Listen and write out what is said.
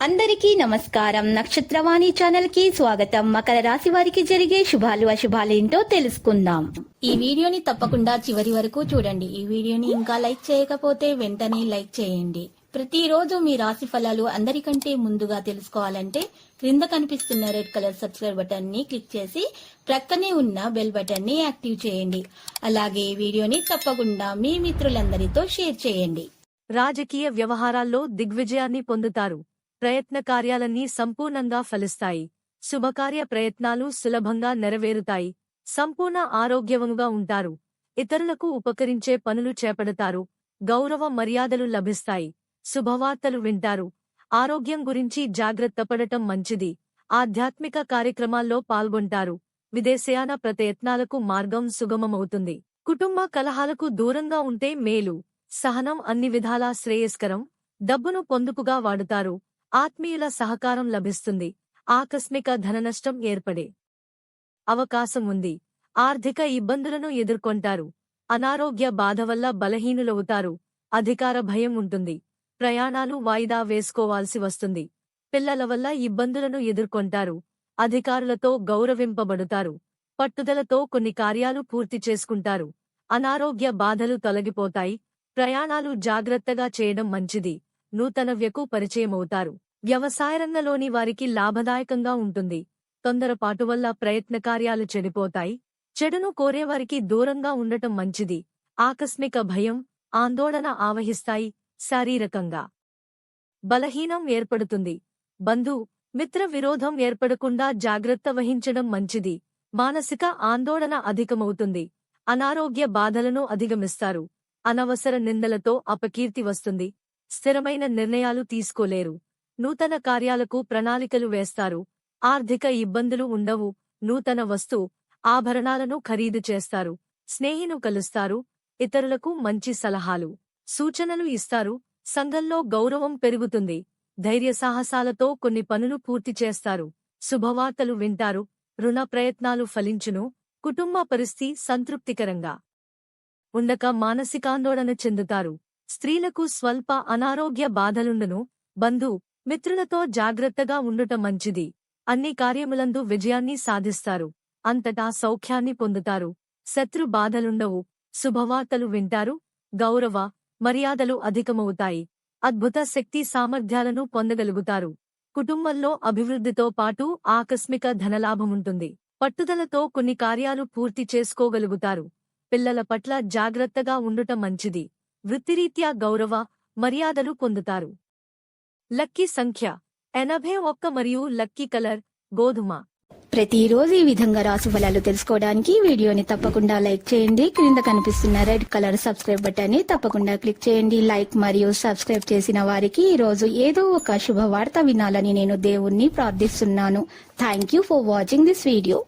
అందరికీ నమస్కారం. నక్షత్రవాణి ఛానల్ కి స్వాగతం. మకర రాశి వారికి జరిగే శుభాలు అశుభాలు ఏంటో తెలుసుకుందాం. ఈ వీడియోని తప్పకుండా చివరి వరకు చూడండి. ఈ వీడియోని ఇంకా లైక్ చేయకపోతే వెంటనే లైక్ చేయండి. ప్రతిరోజు మీ రాశి ఫలాలు అందరికంటే ముందుగా తెలుసుకోవాలంటే క్రింద కనిపిస్తున్న రెడ్ కలర్ సబ్స్క్రైబ్ బటన్ ని క్లిక్ చేసి ప్రక్కనే ఉన్న బెల్ బటన్ ని యాక్టివ్ చేయండి. అలాగే వీడియోని తప్పకుండా మీ మిత్రులందరితో షేర్ చేయండి. రాజకీయ వ్యవహారాల్లో దిగ్విజయాన్ని పొందుతారు. ప్రయత్న కార్యాలన్నీ సంపూర్ణంగా ఫలిస్తాయి. శుభకార్య ప్రయత్నాలు సులభంగా నెరవేరుతాయి. సంపూర్ణ ఆరోగ్యవంగా ఉంటారు. ఇతరులకు ఉపకరించే పనులు చేపడతారు. గౌరవ మర్యాదలు లభిస్తాయి. శుభవార్తలు వింటారు. ఆరోగ్యం గురించి జాగ్రత్త పడటం మంచిది. ఆధ్యాత్మిక కార్యక్రమాల్లో పాల్గొంటారు. విదేశయాన ప్రయత్నాలకు మార్గం సుగమమవుతుంది. కుటుంబ కలహాలకు దూరంగా ఉంటే మేలు. సహనం అన్ని విధాలా శ్రేయస్కరం. డబ్బును పొందుకుగా వాడుతారు. ఆత్మీయుల సహకారం లభిస్తుంది. ఆకస్మిక ధననష్టం ఏర్పడే అవకాశం ఉంది. ఆర్థిక ఇబ్బందులను ఎదుర్కొంటారు. అనారోగ్య బాధ వల్ల బలహీనులవుతారు. అధికార భయం ఉంటుంది. ప్రయాణాలు వాయిదా వేసుకోవాల్సి వస్తుంది. పిల్లల వల్ల ఇబ్బందులను ఎదుర్కొంటారు. అధికారులతో గౌరవింపబడుతారు. పట్టుదలతో కొన్ని కార్యాలు పూర్తి చేసుకుంటారు. అనారోగ్య బాధలు తొలగిపోతాయి. ప్రయాణాలు జాగ్రత్తగా చేయడం మంచిది. నూతన వ్యకు పరిచయమవుతారు. వ్యవసాయరంగంలోని వారికి లాభదాయకంగా ఉంటుంది. తొందరపాటు వల్ల ప్రయత్న కార్యాలు చెడిపోతాయి. చెడును కోరేవారికి దూరంగా ఉండటం మంచిది. ఆకస్మిక భయం, ఆందోళన ఆవహిస్తాయి. శారీరకంగా బలహీనం ఏర్పడుతుంది. బంధు, మిత్ర విరోధం ఏర్పడకుండా జాగ్రత్త వహించడం మంచిది. మానసిక ఆందోళన అధికమవుతుంది. అనారోగ్య బాధలను అధిగమిస్తారు. అనవసర నిందలతో అపకీర్తి వస్తుంది. స్థిరమైన నిర్ణయాలు తీసుకోలేరు. నూతన కార్యాలకు ప్రణాళికలు వేస్తారు. ఆర్థిక ఇబ్బందులు ఉండవు. నూతన ఆభరణాలను ఖరీదు చేస్తారు. స్నేహిను కలుస్తారు. ఇతరులకు మంచి సలహాలు, సూచనలు ఇస్తారు. సంఘంలో గౌరవం పెరుగుతుంది. ధైర్య సాహసాలతో కొన్ని పనులు పూర్తి చేస్తారు. శుభవార్తలు వింటారు. రుణ ప్రయత్నాలు ఫలించును. కుటుంబ పరిస్థితి సంతృప్తికరంగా ఉండక మానసికాందోళన చెందుతారు. స్త్రీలకు స్వల్ప అనారోగ్య బాధలుండును. బంధు, మిత్రులతో జాగ్రత్తగా ఉండుట మంచిది. అన్ని కార్యములందు విజయాన్ని సాధిస్తారు. అంతటా సౌఖ్యాన్ని పొందుతారు. శత్రు బాధలుండవు. శుభవార్తలు వింటారు. గౌరవ మర్యాదలు అధికమవుతాయి. అద్భుత శక్తి సామర్థ్యాలను పొందగలుగుతారు. కుటుంబంలో అభివృద్ధితో పాటు ఆకస్మిక ధనలాభముంటుంది. పట్టుదలతో కొన్ని కార్యాలు పూర్తి చేసుకోగలుగుతారు. పిల్లల పట్ల జాగ్రత్తగా ఉండుట మంచిది. వృత్తిరీత్యా గౌరవ మర్యాదలు పొందుతారు. లక్కీ సంఖ్య 81 మరియు లక్కీ కలర్ గోధుమ. ప్రతిరోజు ఈ విధంగా రాశి ఫలాలు తెలుసుకోవడానికి వీడియోని తప్పకుండా లైక్ చేయండి. క్రింద కనిపిస్తున్న రెడ్ కలర్ సబ్స్క్రైబ్ బటన్ ని తప్పకుండా క్లిక్ చేయండి. లైక్ మరియు సబ్స్క్రైబ్ చేసిన వారికి ఈ రోజు ఏదో ఒక శుభవార్త వినాలని నేను దేవుణ్ణి ప్రార్థిస్తున్నాను. Thank you for watching this video.